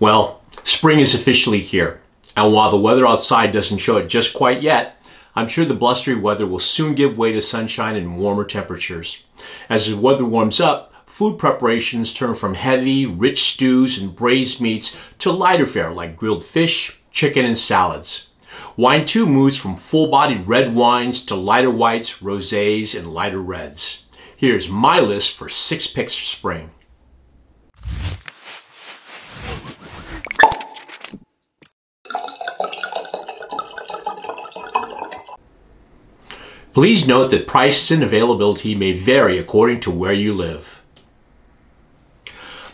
Well, spring is officially here, and while the weather outside doesn't show it just quite yet, I'm sure the blustery weather will soon give way to sunshine and warmer temperatures. As the weather warms up, food preparations turn from heavy, rich stews and braised meats to lighter fare like grilled fish, chicken, and salads. Wine too moves from full-bodied red wines to lighter whites, rosés, and lighter reds. Here's my list for 6 picks for spring. Please note that prices and availability may vary according to where you live.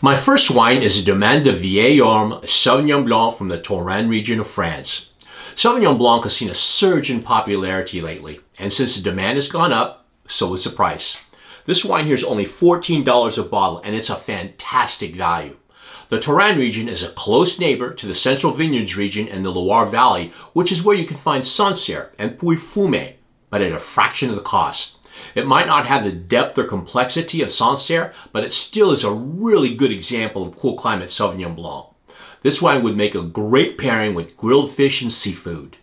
My first wine is a Domaine de Vieil Orme, a Sauvignon Blanc from the Touraine region of France. Sauvignon Blanc has seen a surge in popularity lately, and since the demand has gone up, so has the price. This wine here is only $14 a bottle, and it's a fantastic value. The Touraine region is a close neighbor to the Central Vineyards region in the Loire Valley, which is where you can find Sancerre and Pouilly-Fumé, but at a fraction of the cost. It might not have the depth or complexity of Sancerre, but it still is a really good example of cool climate Sauvignon Blanc. This wine would make a great pairing with grilled fish and seafood.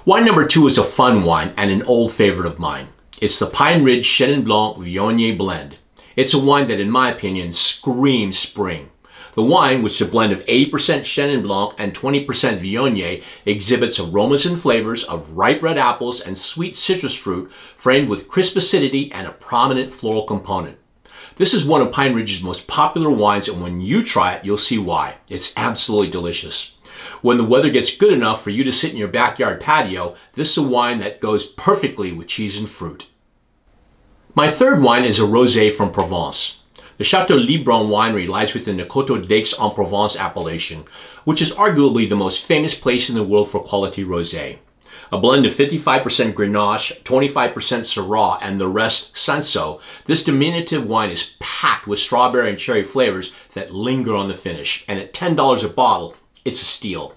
Wine number 2 is a fun wine and an old favorite of mine. It's the Pine Ridge Chenin Blanc Viognier blend. It's a wine that, in my opinion, screams spring. The wine, which is a blend of 80% Chenin Blanc and 20% Viognier, exhibits aromas and flavors of ripe red apples and sweet citrus fruit, framed with crisp acidity and a prominent floral component. This is one of Pine Ridge's most popular wines, and when you try it, you'll see why. It's absolutely delicious. When the weather gets good enough for you to sit in your backyard patio, this is a wine that goes perfectly with cheese and fruit. My third wine is a rosé from Provence. The Chateau Libran winery lies within the Coteaux d'Aix-en-Provence appellation, which is arguably the most famous place in the world for quality rosé. A blend of 55% Grenache, 25% Syrah, and the rest Cinsault, this diminutive wine is packed with strawberry and cherry flavors that linger on the finish, and at $10 a bottle, it's a steal.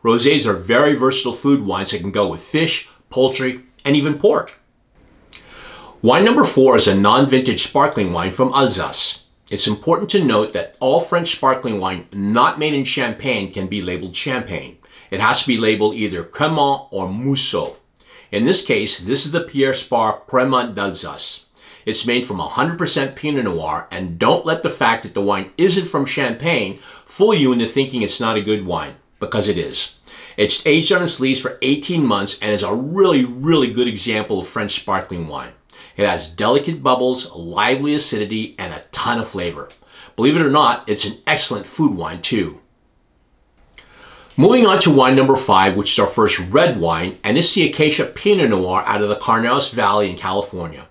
Rosés are very versatile food wines that can go with fish, poultry, and even pork. Wine number 4 is a non-vintage sparkling wine from Alsace. It's important to note that all French sparkling wine not made in Champagne can be labeled Champagne. It has to be labeled either Cremant or Mousseau. In this case, this is the Pierre Sparr Cremant d'Alsace. It's made from 100% Pinot Noir, and don't let the fact that the wine isn't from Champagne fool you into thinking it's not a good wine, because it is. It's aged on its lees for 18 months and is a really good example of French sparkling wine. It has delicate bubbles, lively acidity, and a ton of flavor. Believe it or not, it's an excellent food wine too. Moving on to wine number 5, which is our first red wine, and it's the Acacia Pinot Noir out of the Carneros Valley in California.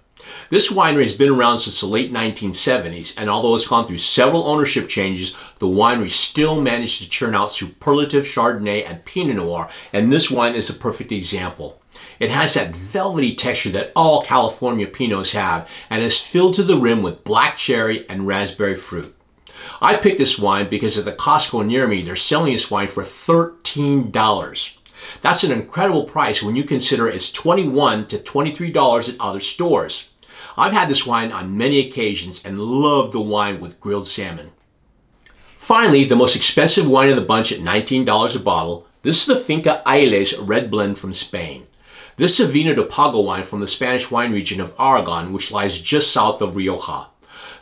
This winery has been around since the late 1970s, and although it's gone through several ownership changes, the winery still managed to churn out superlative Chardonnay and Pinot Noir, and this wine is a perfect example. It has that velvety texture that all California Pinots have, and is filled to the rim with black cherry and raspberry fruit. I picked this wine because at the Costco near me, they're selling this wine for $13. That's an incredible price when you consider it's $21 to $23 at other stores. I've had this wine on many occasions and love the wine with grilled salmon. Finally, the most expensive wine of the bunch at $19 a bottle, this is the Finca Ayles red blend from Spain. This is a Vino de Pago wine from the Spanish wine region of Aragon, which lies just south of Rioja.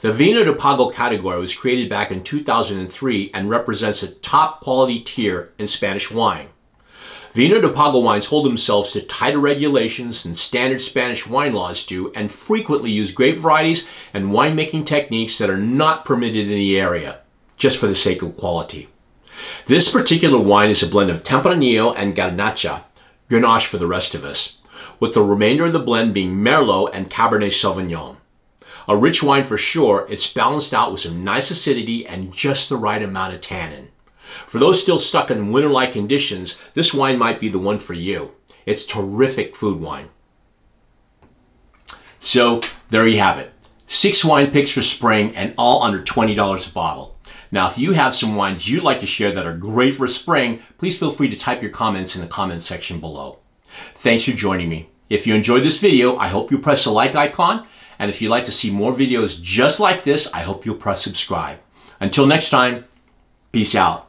The Vino de Pago category was created back in 2003 and represents a top quality tier in Spanish wine. Vino de Pago wines hold themselves to tighter regulations than standard Spanish wine laws do, and frequently use grape varieties and winemaking techniques that are not permitted in the area, just for the sake of quality. This particular wine is a blend of Tempranillo and Garnacha, Grenache for the rest of us, with the remainder of the blend being Merlot and Cabernet Sauvignon. A rich wine for sure, it's balanced out with some nice acidity and just the right amount of tannin. For those still stuck in winter-like conditions, this wine might be the one for you. It's terrific food wine. So there you have it. 6 wine picks for spring and all under $20 a bottle. Now, if you have some wines you'd like to share that are great for spring, please feel free to type your comments in the comment section below. Thanks for joining me. If you enjoyed this video, I hope you press the like icon. And if you'd like to see more videos just like this, I hope you'll press subscribe. Until next time, Peace out.